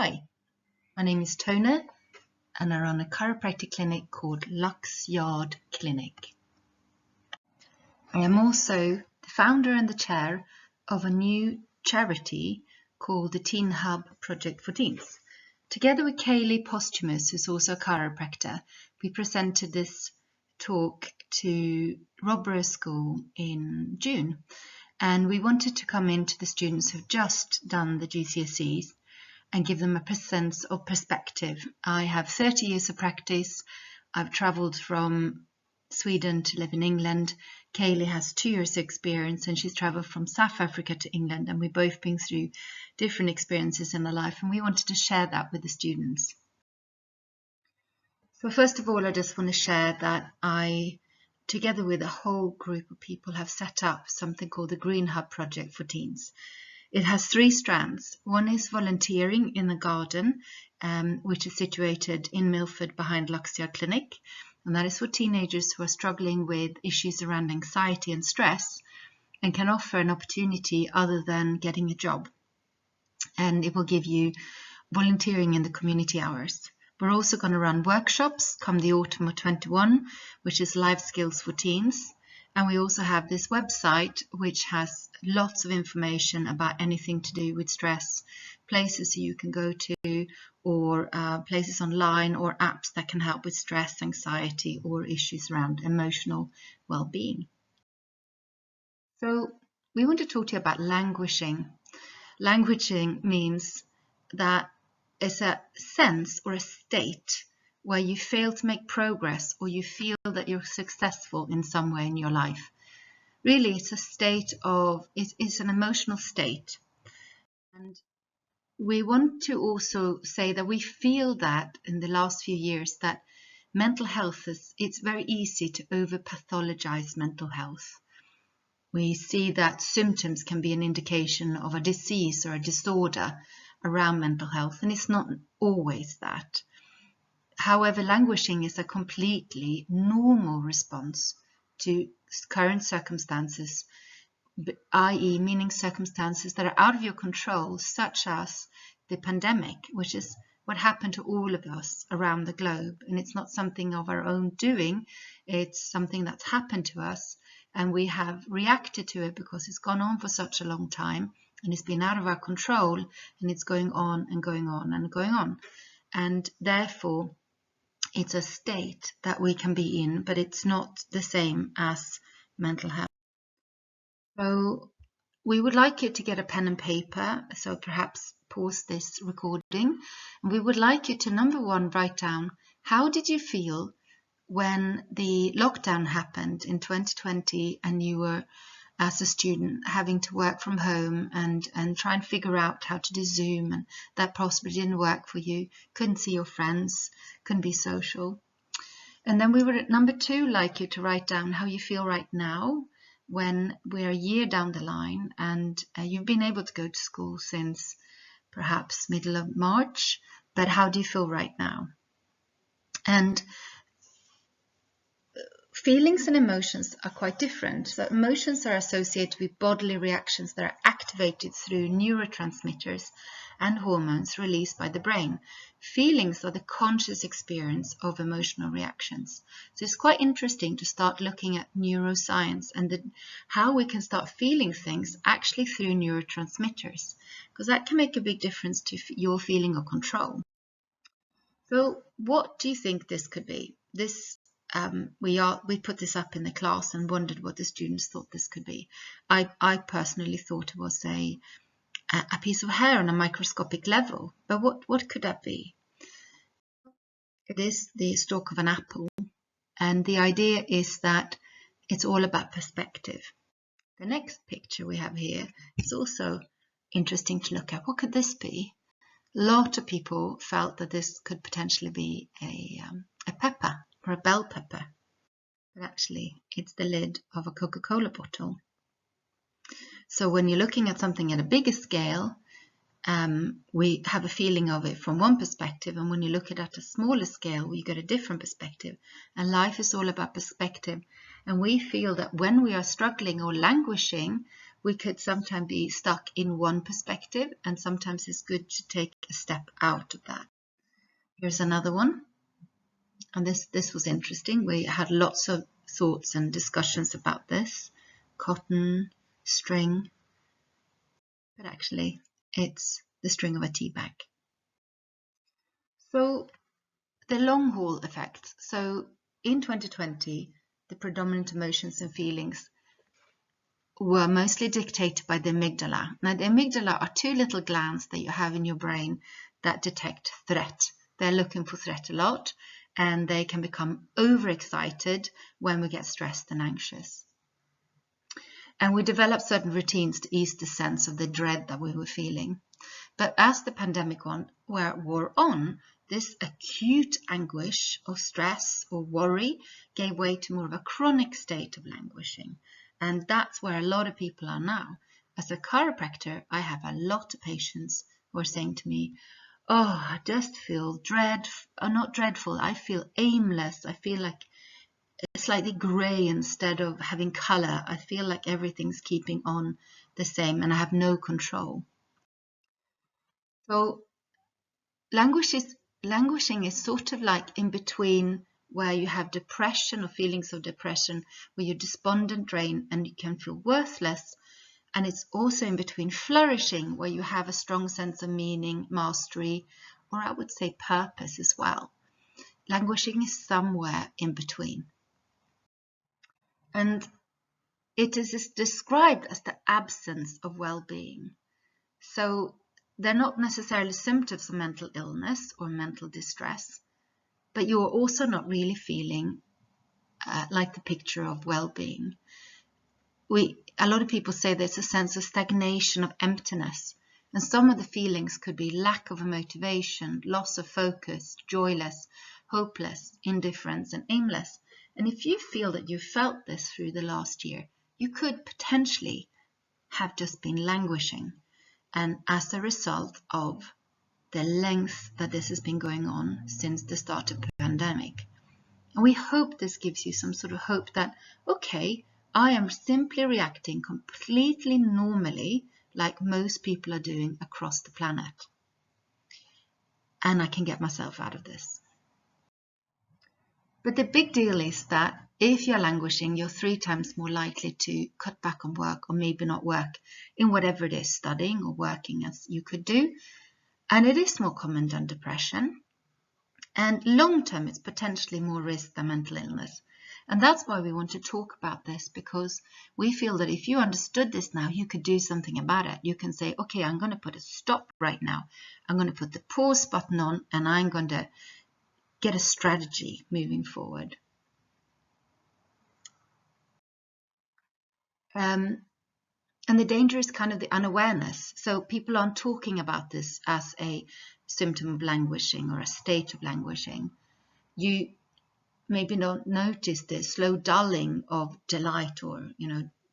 Hi, my name is Tone and I run a chiropractic clinic called Lux Yard Clinic. I am also the founder and the chair of a new charity called the Teen Hub Project for Teens. Together with Kaylee Posthumus, who's also a chiropractor, we presented this talk to Robert School in June, and we wanted to come into the students who've just done the GCSEs and give them a sense of perspective. I have 30 years of practice. I've travelled from Sweden to live in England. Kaylee has 2 years experience and she's travelled from South Africa to England, and we've both been through different experiences in our life, and we wanted to share that with the students. So first of all, I just want to share that I, together with a whole group of people, have set up something called the Green Hub Project for Teens. It has 3 strands. One is volunteering in the garden, which is situated in Milford behind Lux Yard Clinic. And that is for teenagers who are struggling with issues around anxiety and stress and can offer an opportunity other than getting a job. And it will give you volunteering in the community hours. We're also going to run workshops come the autumn of 21, which is life skills for teens. And we also have this website, which has lots of information about anything to do with stress, places you can go to, or places online or apps that can help with stress, anxiety, or issues around emotional well-being. So we want to talk to you about languishing. Languishing means that it's a sense or a state where you fail to make progress, or you feel that you're successful in some way in your life. Really, it's a state of, it's an emotional state. And we want to also say that we feel that in the last few years that mental health it's very easy to overpathologize mental health. We see that symptoms can be an indication of a disease or a disorder around mental health, and it's not always that. However, languishing is a completely normal response to current circumstances, i.e. meaning circumstances that are out of your control, such as the pandemic, which is what happened to all of us around the globe. And it's not something of our own doing, it's something that's happened to us, and we have reacted to it because it's gone on for such a long time, and it's been out of our control, and it's going on and going on and going on. And therefore, it's a state that we can be in, but it's not the same as mental health. So we would like you to get a pen and paper, so perhaps pause this recording. We would like you to, number 1, write down, how did you feel when the lockdown happened in 2020 and you were, as a student, having to work from home and try and figure out how to do Zoom, and that possibly didn't work for you, couldn't see your friends, couldn't be social. And then we would, at number 2, like you to write down how you feel right now when we're a year down the line and you've been able to go to school since perhaps middle of March, but how do you feel right now? And feelings and emotions are quite different. So emotions are associated with bodily reactions that are activated through neurotransmitters and hormones released by the brain. Feelings are the conscious experience of emotional reactions. So it's quite interesting to start looking at neuroscience and how we can start feeling things actually through neurotransmitters, because that can make a big difference to your feeling of control. So what do you think this could be? We put this up in the class and wondered what the students thought this could be. I personally thought it was a piece of hair on a microscopic level, but what could that be? It is the stalk of an apple, and the idea is that it's all about perspective. The next picture we have here is also interesting to look at. What could this be? A lot of people felt that this could potentially be a pepper or a bell pepper, but actually it's the lid of a Coca-Cola bottle. So when you're looking at something at a bigger scale, we have a feeling of it from one perspective, and when you look at a smaller scale, we get a different perspective. And life is all about perspective, and we feel that when we are struggling or languishing, we could sometimes be stuck in one perspective, and sometimes it's good to take a step out of that. Here's another one, and this was interesting. We had lots of thoughts and discussions about this. Cotton, string, but actually it's the string of a tea bag. So the long haul effects. So in 2020, the predominant emotions and feelings were mostly dictated by the amygdala. Now, the amygdala are two little glands that you have in your brain that detect threat. They're looking for threat a lot, and they can become overexcited when we get stressed and anxious. And we developed certain routines to ease the sense of the dread that we were feeling. But as the pandemic wore on, this acute anguish or stress or worry gave way to more of a chronic state of languishing. And that's where a lot of people are now. As a chiropractor, I have a lot of patients who are saying to me, oh, I just feel not dreadful, I feel aimless, I feel like it's slightly grey instead of having colour, I feel like everything's keeping on the same and I have no control. So languishing is sort of like in between where you have depression or feelings of depression, where you're despondent, drained, and you can feel worthless. And it's also in between flourishing, where you have a strong sense of meaning, mastery, or I would say purpose as well. Languishing is somewhere in between. And it is described as the absence of well-being. So they're not necessarily symptoms of mental illness or mental distress, but you're also not really feeling like the picture of well-being. A lot of people say there's a sense of stagnation, of emptiness, and some of the feelings could be lack of motivation, loss of focus, joyless, hopeless, indifference, and aimless. And if you feel that you felt this through the last year, you could potentially have just been languishing, and as a result of the length that this has been going on since the start of the pandemic. And we hope this gives you some sort of hope that, okay, I am simply reacting completely normally like most people are doing across the planet. And I can get myself out of this. But the big deal is that if you're languishing, you're 3 times more likely to cut back on work or maybe not work in whatever it is, studying or working as you could do. And it is more common than depression. And long term, it's potentially more risk than mental illness. And that's why we want to talk about this, because we feel that if you understood this now, you could do something about it. You can say, okay, I'm going to put a stop right now. I'm going to put the pause button on and I'm going to get a strategy moving forward. And the danger is kind of the unawareness. So people aren't talking about this as a symptom of languishing or a state of languishing. You maybe don't notice the slow dulling of delight, or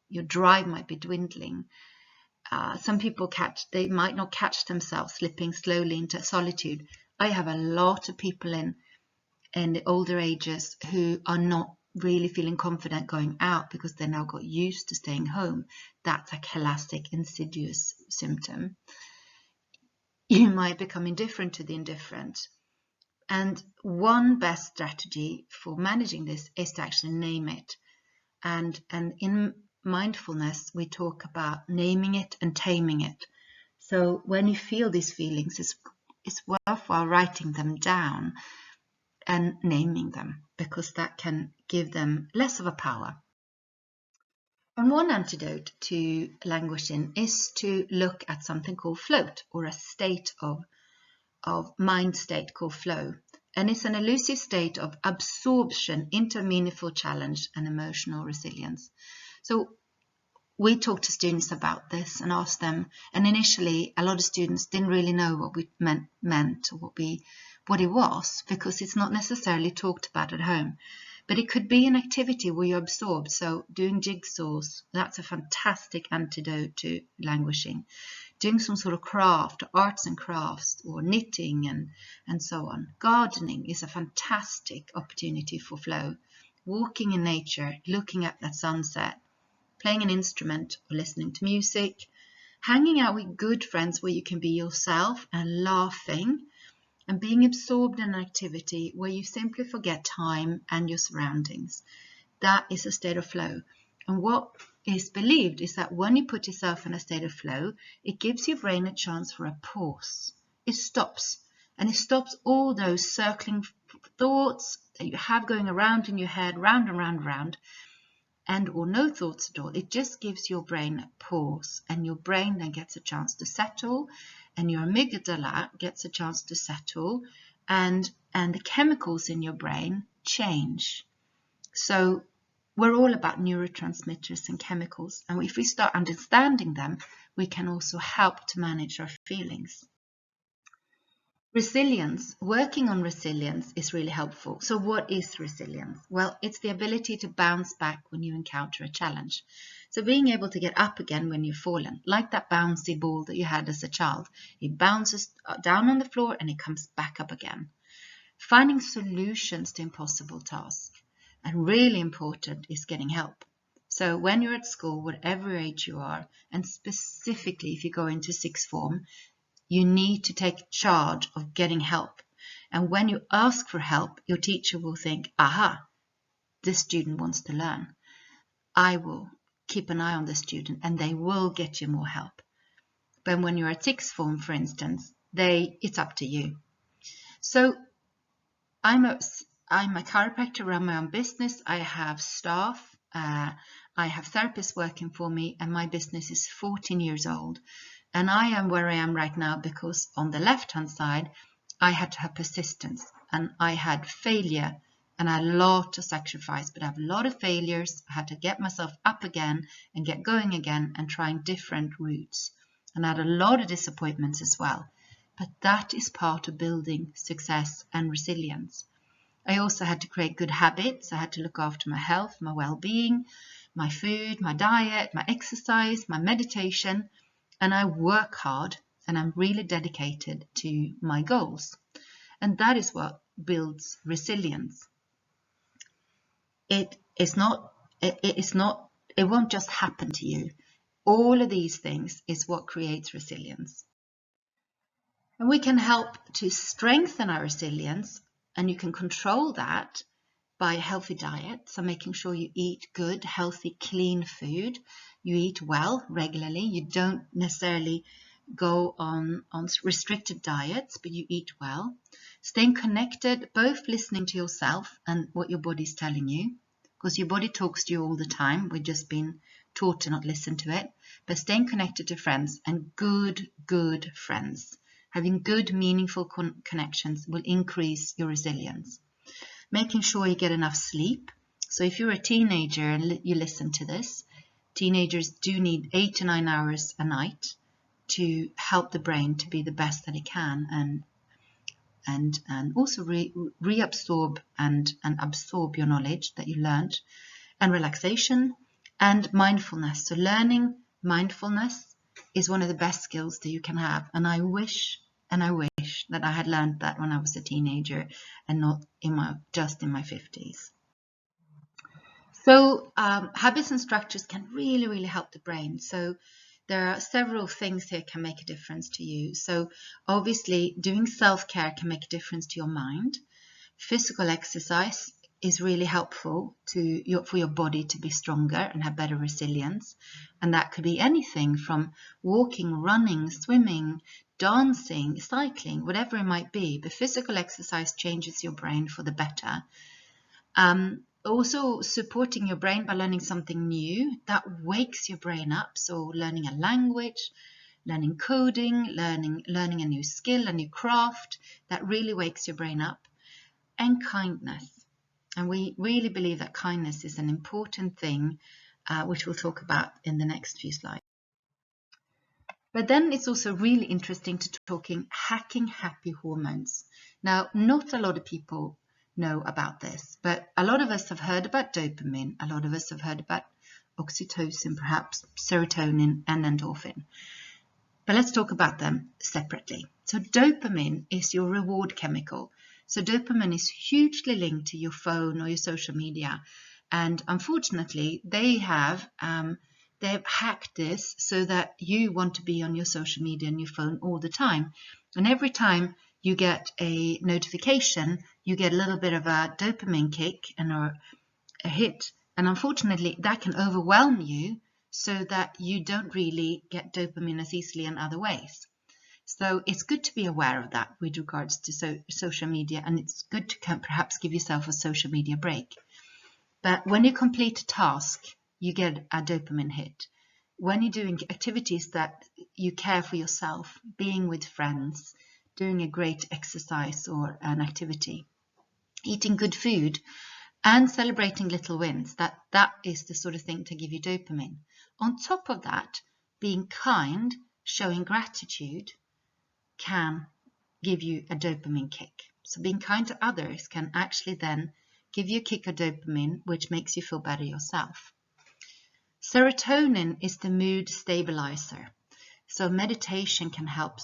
your drive might be dwindling. Some people they might not catch themselves slipping slowly into solitude. I have a lot of people in the older ages who are not really feeling confident going out because they now got used to staying home. That's a classic insidious symptom. You might become indifferent to the indifferent. And one best strategy for managing this is to actually name it. And in mindfulness, we talk about naming it and taming it. So when you feel these feelings, it's worthwhile writing them down and naming them, because that can give them less of a power. And one antidote to languishing is to look at something called float, or a state of mind state called flow. And it's an elusive state of absorption into meaningful challenge and emotional resilience. So we talked to students about this and asked them, and initially a lot of students didn't really know what we meant or what it was, because it's not necessarily talked about at home. But it could be an activity where you're absorbed. So doing jigsaws, that's a fantastic antidote to languishing. Doing some sort of craft, arts and crafts, or knitting and so on. Gardening is a fantastic opportunity for flow. Walking in nature, looking at that sunset, playing an instrument or listening to music, hanging out with good friends where you can be yourself and laughing, and being absorbed in an activity where you simply forget time and your surroundings. That is a state of flow. And what is believed is that when you put yourself in a state of flow, it gives your brain a chance for a pause. It stops. And it stops all those circling thoughts that you have going around in your head, round and round and round, and or no thoughts at all. It just gives your brain a pause, and your brain then gets a chance to settle, and your amygdala gets a chance to settle, and the chemicals in your brain change. So we're all about neurotransmitters and chemicals, and if we start understanding them, we can also help to manage our feelings. Resilience, working on resilience is really helpful. So what is resilience? Well, it's the ability to bounce back when you encounter a challenge. So being able to get up again when you've fallen, like that bouncy ball that you had as a child. It bounces down on the floor and it comes back up again. Finding solutions to impossible tasks. And really important is getting help. So when you're at school, whatever age you are, and specifically if you go into sixth form, you need to take charge of getting help. And when you ask for help, your teacher will think, aha, this student wants to learn. I will keep an eye on the student and they will get you more help. But when you're at sixth form, for instance, it's up to you. So I'm a chiropractor, run my own business. I have staff. I have therapists working for me, and my business is 14 years old. And I am where I am right now because on the left-hand side, I had to have persistence and I had failure and I had a lot of sacrifice, but I have a lot of failures. I had to get myself up again and get going again and trying different routes. And I had a lot of disappointments as well. But that is part of building success and resilience. I also had to create good habits. I had to look after my health, my well-being, my food, my diet, my exercise, my meditation. And I work hard and I'm really dedicated to my goals. And that is what builds resilience. It won't just happen to you. All of these things is what creates resilience. And we can help to strengthen our resilience, and you can control that by a healthy diet. So making sure you eat good, healthy, clean food. You eat well regularly. You don't necessarily go on restricted diets, but you eat well. Staying connected, both listening to yourself and what your body's telling you, because your body talks to you all the time. We've just been taught to not listen to it. But staying connected to friends, and good friends. Having good, meaningful connections will increase your resilience. Making sure you get enough sleep. So if you're a teenager and you listen to this, teenagers do need 8 to 9 hours a night to help the brain to be the best that it can, and also reabsorb and absorb your knowledge that you learned, and relaxation and mindfulness. So learning mindfulness is one of the best skills that you can have, and I wish that I had learned that when I was a teenager and not just in my 50s. So habits and structures can really help the brain. So there are several things here can make a difference to you. So obviously doing self-care can make a difference to your mind. Physical exercise is really helpful for your body to be stronger and have better resilience. And that could be anything from walking, running, swimming, dancing, cycling, whatever it might be. But physical exercise changes your brain for the better. Also supporting your brain by learning something new that wakes your brain up. So learning a language, learning coding, learning a new skill, a new craft, that really wakes your brain up. And kindness. And we really believe that kindness is an important thing, which we'll talk about in the next few slides. But then it's also really interesting to talking hacking happy hormones. Now, not a lot of people know about this, but a lot of us have heard about dopamine. A lot of us have heard about oxytocin, perhaps serotonin and endorphin. But let's talk about them separately. So dopamine is your reward chemical. So dopamine is hugely linked to your phone or your social media. And unfortunately, they have they've hacked this so that you want to be on your social media and your phone all the time. And every time you get a notification, you get a little bit of a dopamine kick and a hit. And unfortunately, that can overwhelm you so that you don't really get dopamine as easily in other ways. So it's good to be aware of that with regards to social media, and it's good to perhaps give yourself a social media break. But when you complete a task, you get a dopamine hit. When you're doing activities that you care for yourself, being with friends, doing a great exercise or an activity, eating good food, and celebrating little wins, that is the sort of thing to give you dopamine. On top of that, being kind, showing gratitude, can give you a dopamine kick. So being kind to others can actually then give you a kick of dopamine, which makes you feel better yourself. Serotonin is the mood stabilizer. So meditation can help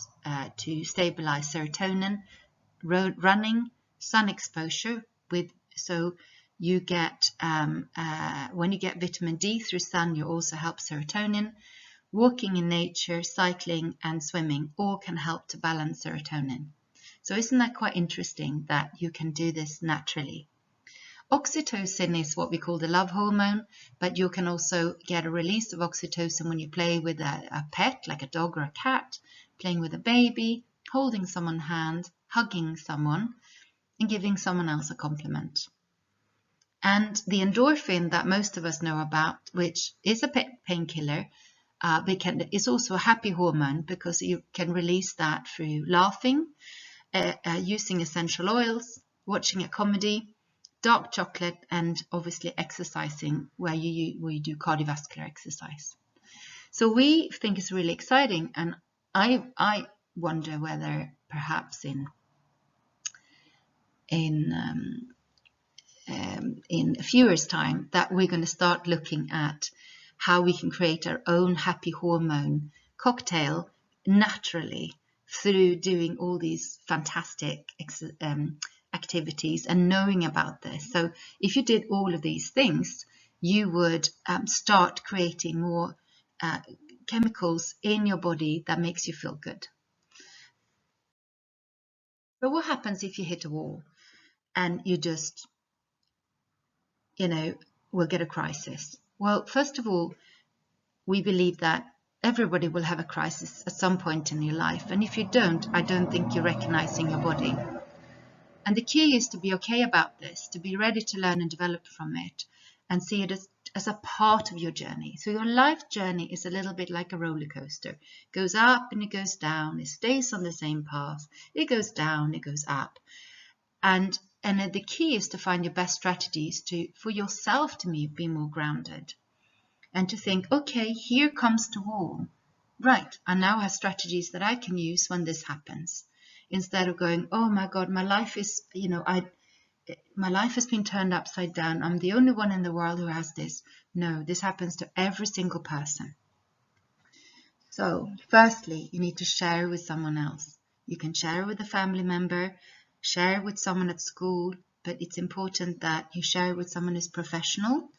to stabilize serotonin, running, sun exposure. So you get when you get vitamin D through sun, you also help serotonin. Walking in nature, cycling and swimming all can help to balance serotonin. So isn't that quite interesting that you can do this naturally? Oxytocin is what we call the love hormone, but you can also get a release of oxytocin when you play with a pet, like a dog or a cat, playing with a baby, holding someone's hand, hugging someone, and giving someone else a compliment. And the endorphin that most of us know about, which is a painkiller, it's also a happy hormone because you can release that through laughing, using essential oils, watching a comedy, dark chocolate, and obviously exercising where you do cardiovascular exercise. So we think it's really exciting, and I wonder whether perhaps in a few years' time that we're going to start looking at how we can create our own happy hormone cocktail naturally through doing all these fantastic activities and knowing about this. So if you did all of these things, you would start creating more chemicals in your body that makes you feel good. So what happens if you hit a wall and you just, will get a crisis? Well, first of all, we believe that everybody will have a crisis at some point in your life. And if you don't, I don't think you're recognizing your body. And the key is to be okay about this, to be ready to learn and develop from it and see it as a part of your journey. So your life journey is a little bit like a roller coaster. It goes up and it goes down. It stays on the same path. It goes down, it goes up. And the key is to find your best strategies for yourself to be more grounded. And to think, okay, here comes the wall. Right, I now have strategies that I can use when this happens. Instead of going, oh my God, my life is, my life has been turned upside down. I'm the only one in the world who has this. No, this happens to every single person. So, firstly, you need to share with someone else. You can share with a family member, share with someone at school, but it's important that you share with someone who's professional.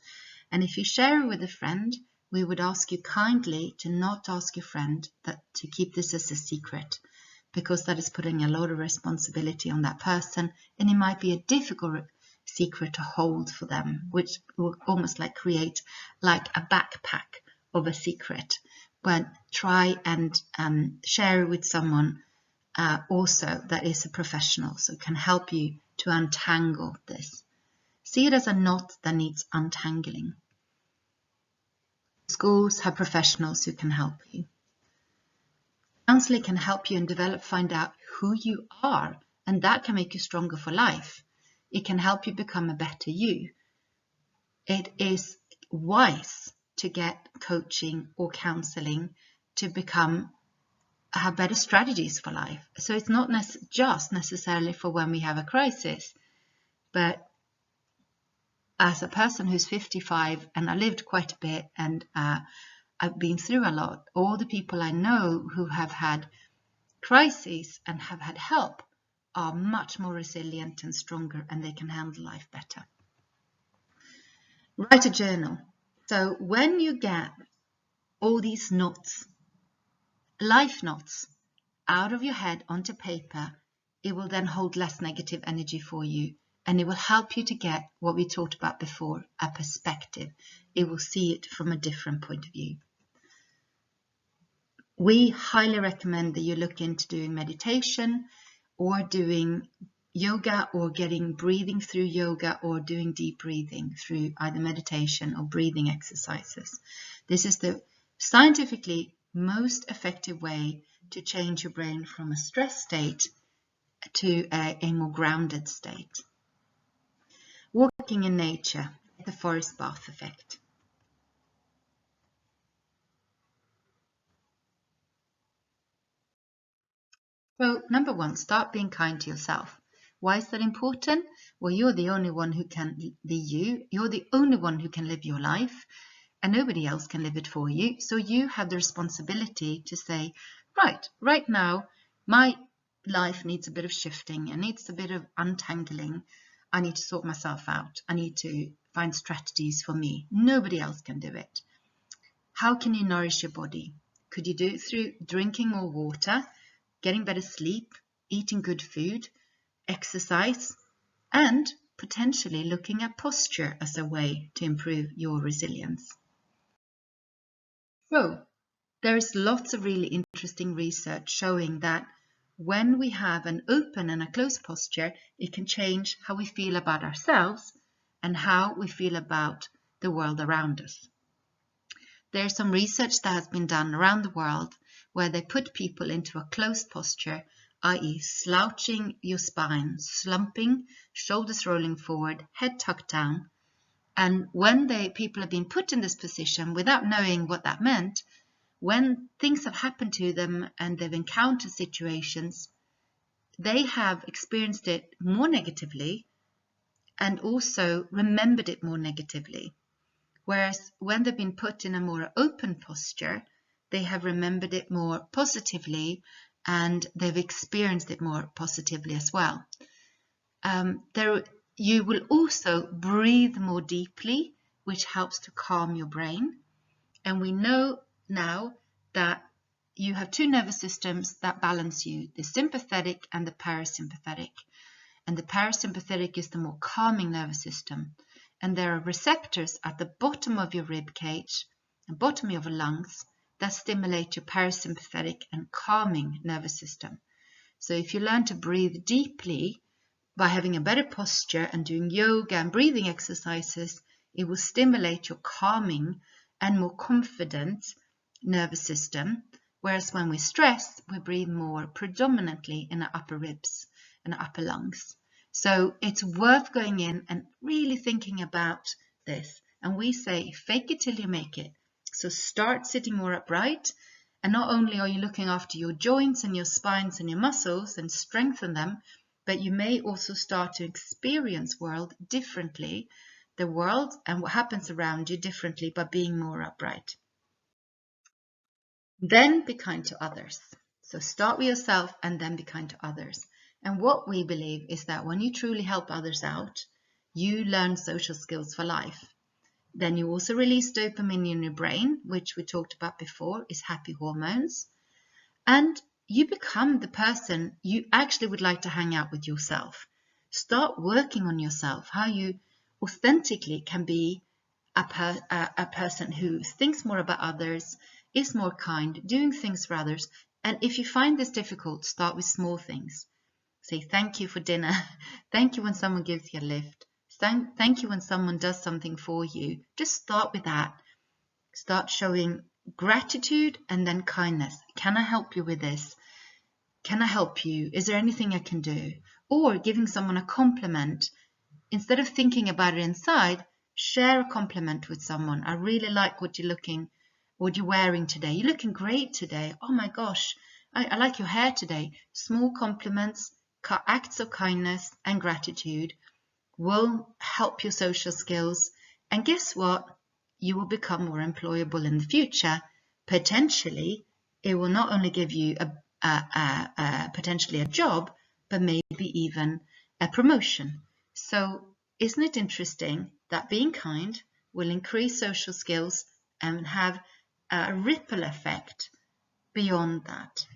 And if you share with a friend, we would ask you kindly to not ask your friend to keep this as a secret, because that is putting a lot of responsibility on that person, and it might be a difficult secret to hold for them, which will almost create like a backpack of a secret. But try and share with someone also that is a professional, so can help you to untangle this. See it as a knot that needs untangling. Schools have professionals who can help you. Counseling can help you and find out who you are, and that can make you stronger for life. It can help you become a better you. It is wise to get coaching or counseling to have better strategies for life. So it's not just necessarily for when we have a crisis, but as a person who's 55 and I lived quite a bit and I've been through a lot, all the people I know who have had crises and have had help are much more resilient and stronger, and they can handle life better. Write a journal. So when you get all these knots, life knots, out of your head onto paper, it will then hold less negative energy for you, and it will help you to get what we talked about before, a perspective. It will see it from a different point of view. We highly recommend that you look into doing meditation or doing yoga, or getting breathing through yoga, or doing deep breathing through either meditation or breathing exercises. This is the scientifically most effective way to change your brain from a stress state to a more grounded state. Walking in nature, the forest bath effect. So, number one, start being kind to yourself. Why is that important? Well, you're the only one who can be you. You're the only one who can live your life, and nobody else can live it for you. So you have the responsibility to say, right now, my life needs a bit of shifting. It needs a bit of untangling. I need to sort myself out. I need to find strategies for me. Nobody else can do it. How can you nourish your body? Could you do it through drinking more water, getting better sleep, eating good food, exercise, and potentially looking at posture as a way to improve your resilience? So, there is lots of really interesting research showing that when we have an open and a closed posture, it can change how we feel about ourselves and how we feel about the world around us. There's some research that has been done around the world where they put people into a closed posture, i.e. slouching your spine, slumping, shoulders rolling forward, head tucked down. And when people have been put in this position without knowing what that meant, when things have happened to them and they've encountered situations, they have experienced it more negatively and also remembered it more negatively. Whereas when they've been put in a more open posture, they have remembered it more positively and they've experienced it more positively as well. You will also breathe more deeply, which helps to calm your brain. And we know now that you have two nervous systems that balance you, the sympathetic and the parasympathetic. And the parasympathetic is the more calming nervous system. And there are receptors at the bottom of your rib cage and bottom of your lungs that stimulate your parasympathetic and calming nervous system. So if you learn to breathe deeply by having a better posture and doing yoga and breathing exercises, it will stimulate your calming and more confident nervous system. Whereas when we stress, we breathe more predominantly in our upper ribs and our upper lungs. So it's worth going in and really thinking about this. And we say, fake it till you make it. So start sitting more upright. And not only are you looking after your joints and your spines and your muscles and strengthen them, but you may also start to experience world differently, the world and what happens around you differently by being more upright. Then be kind to others. So start with yourself and then be kind to others. And what we believe is that when you truly help others out, you learn social skills for life. Then you also release dopamine in your brain, which we talked about before, is happy hormones. And you become the person you actually would like to hang out with yourself. Start working on yourself, how you authentically can be a person who thinks more about others, is more kind, doing things for others. And if you find this difficult, start with small things. Say thank you for dinner. Thank you when someone gives you a lift. Thank you when someone does something for you. Just start with that. Start showing gratitude and then kindness. Can I help you with this? Can I help you? Is there anything I can do? Or giving someone a compliment. Instead of thinking about it inside, share a compliment with someone. I really like what you're wearing today. You're looking great today. Oh my gosh, I like your hair today. Small compliments, acts of kindness and gratitude will help your social skills. And guess what? You will become more employable in the future. Potentially, it will not only give you potentially a job, but maybe even a promotion. So isn't it interesting that being kind will increase social skills and have a ripple effect beyond that.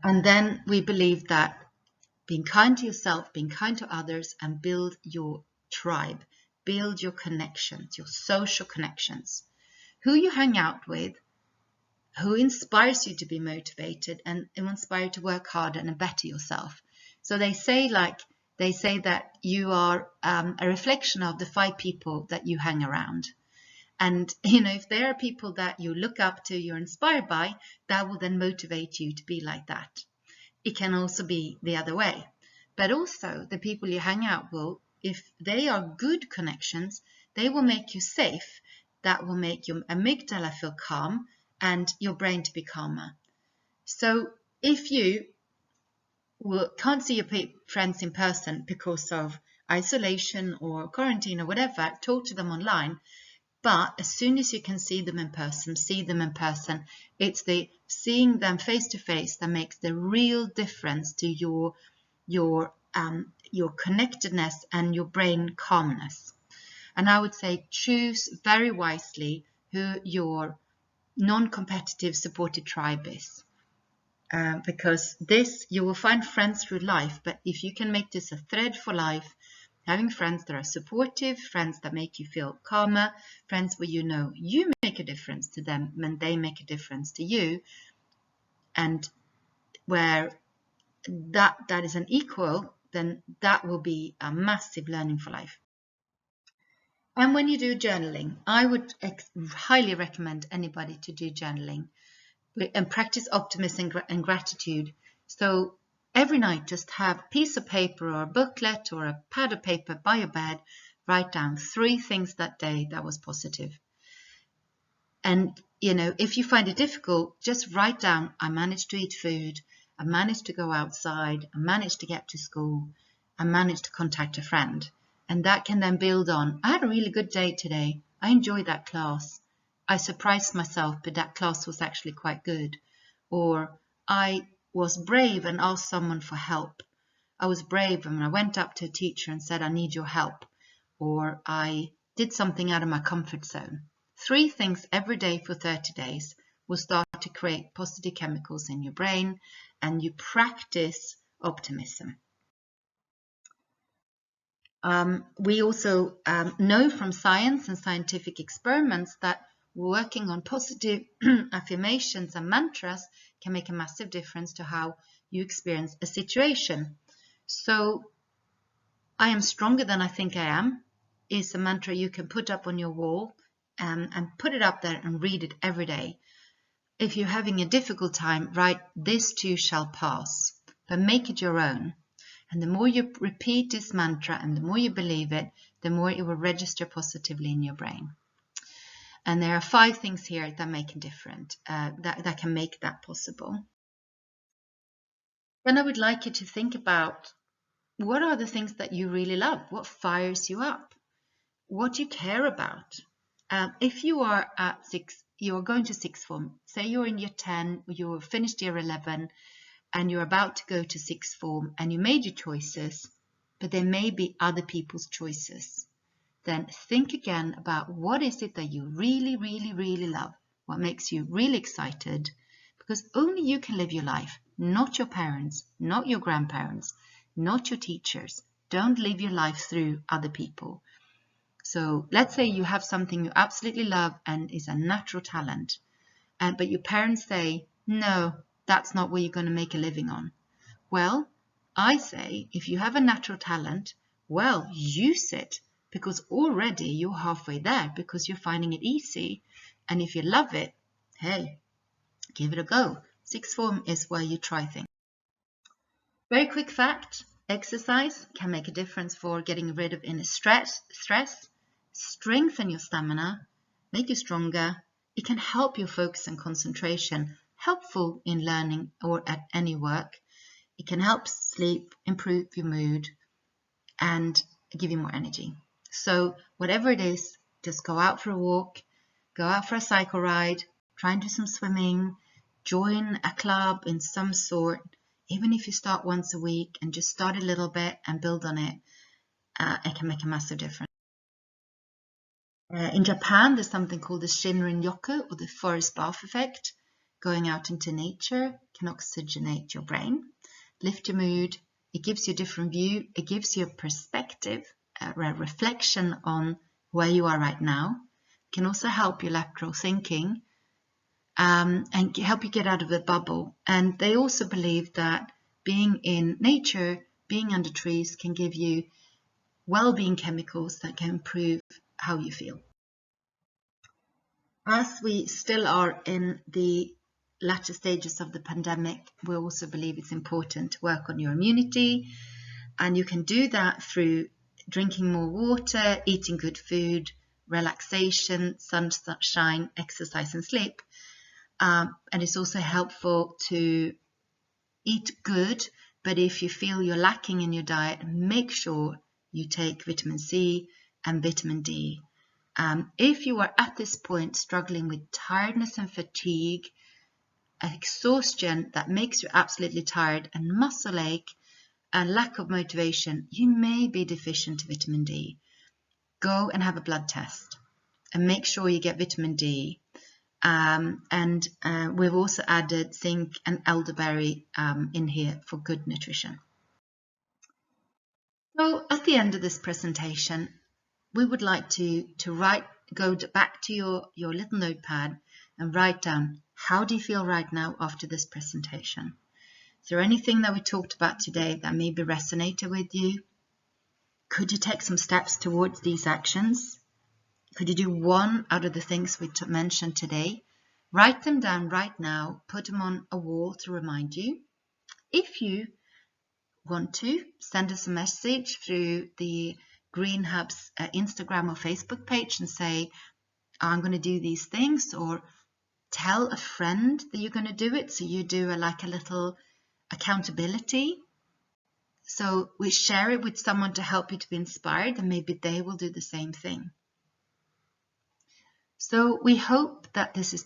And then we believe that being kind to yourself, being kind to others, and build your tribe, build your connections, your social connections, who you hang out with, who inspires you to be motivated and inspire you to work harder and better yourself. So they say that you are a reflection of the 5 people that you hang around. And, if there are people that you look up to, you're inspired by, that will then motivate you to be like that. It can also be the other way. But also the people you hang out with, if they are good connections, they will make you safe. That will make your amygdala feel calm and your brain to be calmer. So if you can't see your friends in person because of isolation or quarantine or whatever, talk to them online. But as soon as you can see them in person, it's the seeing them face to face that makes the real difference to your connectedness and your brain calmness. And I would say choose very wisely who your non-competitive supported tribe is. Because you will find friends through life, but if you can make this a thread for life, having friends that are supportive, friends that make you feel calmer, friends where you make a difference to them and they make a difference to you, and where that is an equal, then that will be a massive learning for life. And when you do journaling, I would highly recommend anybody to do journaling and practice optimism and gratitude. So every night, just have a piece of paper or a booklet or a pad of paper by your bed, write down 3 things that day that was positive. And, if you find it difficult, just write down, I managed to eat food, I managed to go outside, I managed to get to school, I managed to contact a friend. And that can then build on, I had a really good day today, I enjoyed that class. I surprised myself, but that class was actually quite good. Or I was brave and asked someone for help. I was brave when I went up to a teacher and said, I need your help. Or I did something out of my comfort zone. 3 things every day for 30 days will start to create positive chemicals in your brain, and you practice optimism. We also know from science and scientific experiments that working on positive affirmations and mantras can make a massive difference to how you experience a situation. So, I am stronger than I think I am is a mantra you can put up on your wall and put it up there and read it every day. If you're having a difficult time, write, this too shall pass, but make it your own. And the more you repeat this mantra and the more you believe it, the more it will register positively in your brain. And there are 5 things here that make a difference, that can make that possible. Then I would like you to think about, what are the things that you really love? What fires you up? What do you care about? If you are you're going to 6th form, say you're in year 10, you're finished year 11, and you're about to go to 6th form, and you made your choices, but there may be other people's choices. Then think again about what is it that you really, really, really love? What makes you really excited? Because only you can live your life, not your parents, not your grandparents, not your teachers. Don't live your life through other people. So let's say you have something you absolutely love and is a natural talent, but your parents say, no, that's not what you're going to make a living on. Well, I say, if you have a natural talent, well, use it, because already you're halfway there because you're finding it easy. And if you love it, hey, give it a go. 6th form is where you try things. Very quick fact, exercise can make a difference for getting rid of inner stress, strengthen your stamina, make you stronger. It can help your focus and concentration, helpful in learning or at any work. It can help sleep, improve your mood, and give you more energy. So whatever it is, just go out for a walk, go out for a cycle ride, try and do some swimming, join a club in some sort. Even if you start once a week and just start a little bit and build on it, it can make a massive difference. In Japan, there's something called the Shinrin-yoku, or the forest bath effect. Going out into nature can oxygenate your brain, lift your mood. It gives you a different view. It gives you a perspective, a reflection on where you are right now. It can also help your lateral thinking and help you get out of the bubble. And they also believe that being in nature, being under trees, can give you well-being chemicals that can improve how you feel. As we still are in the latter stages of the pandemic, we also believe it's important to work on your immunity, and you can do that through drinking more water, eating good food, relaxation, sunshine, exercise and sleep. And it's also helpful to eat good, but if you feel you're lacking in your diet, make sure you take vitamin C and vitamin D. If you are at this point struggling with tiredness and fatigue, exhaustion that makes you absolutely tired, and muscle ache and lack of motivation, you may be deficient to vitamin D. Go and have a blood test and make sure you get vitamin D. We've also added zinc and elderberry in here for good nutrition. So at the end of this presentation, we would like to go back to your little notepad and write down, how do you feel right now after this presentation? Is there anything that we talked about today that maybe resonated with you? Could you take some steps towards these actions? Could you do one out of the things we mentioned today? Write them down right now, put them on a wall to remind you. If you want to, send us a message through the Green Hub's Instagram or Facebook page and say, I'm going to do these things, or tell a friend that you're going to do it. So you do like a little accountability. So we share it with someone to help you to be inspired, and maybe they will do the same thing. So we hope that this has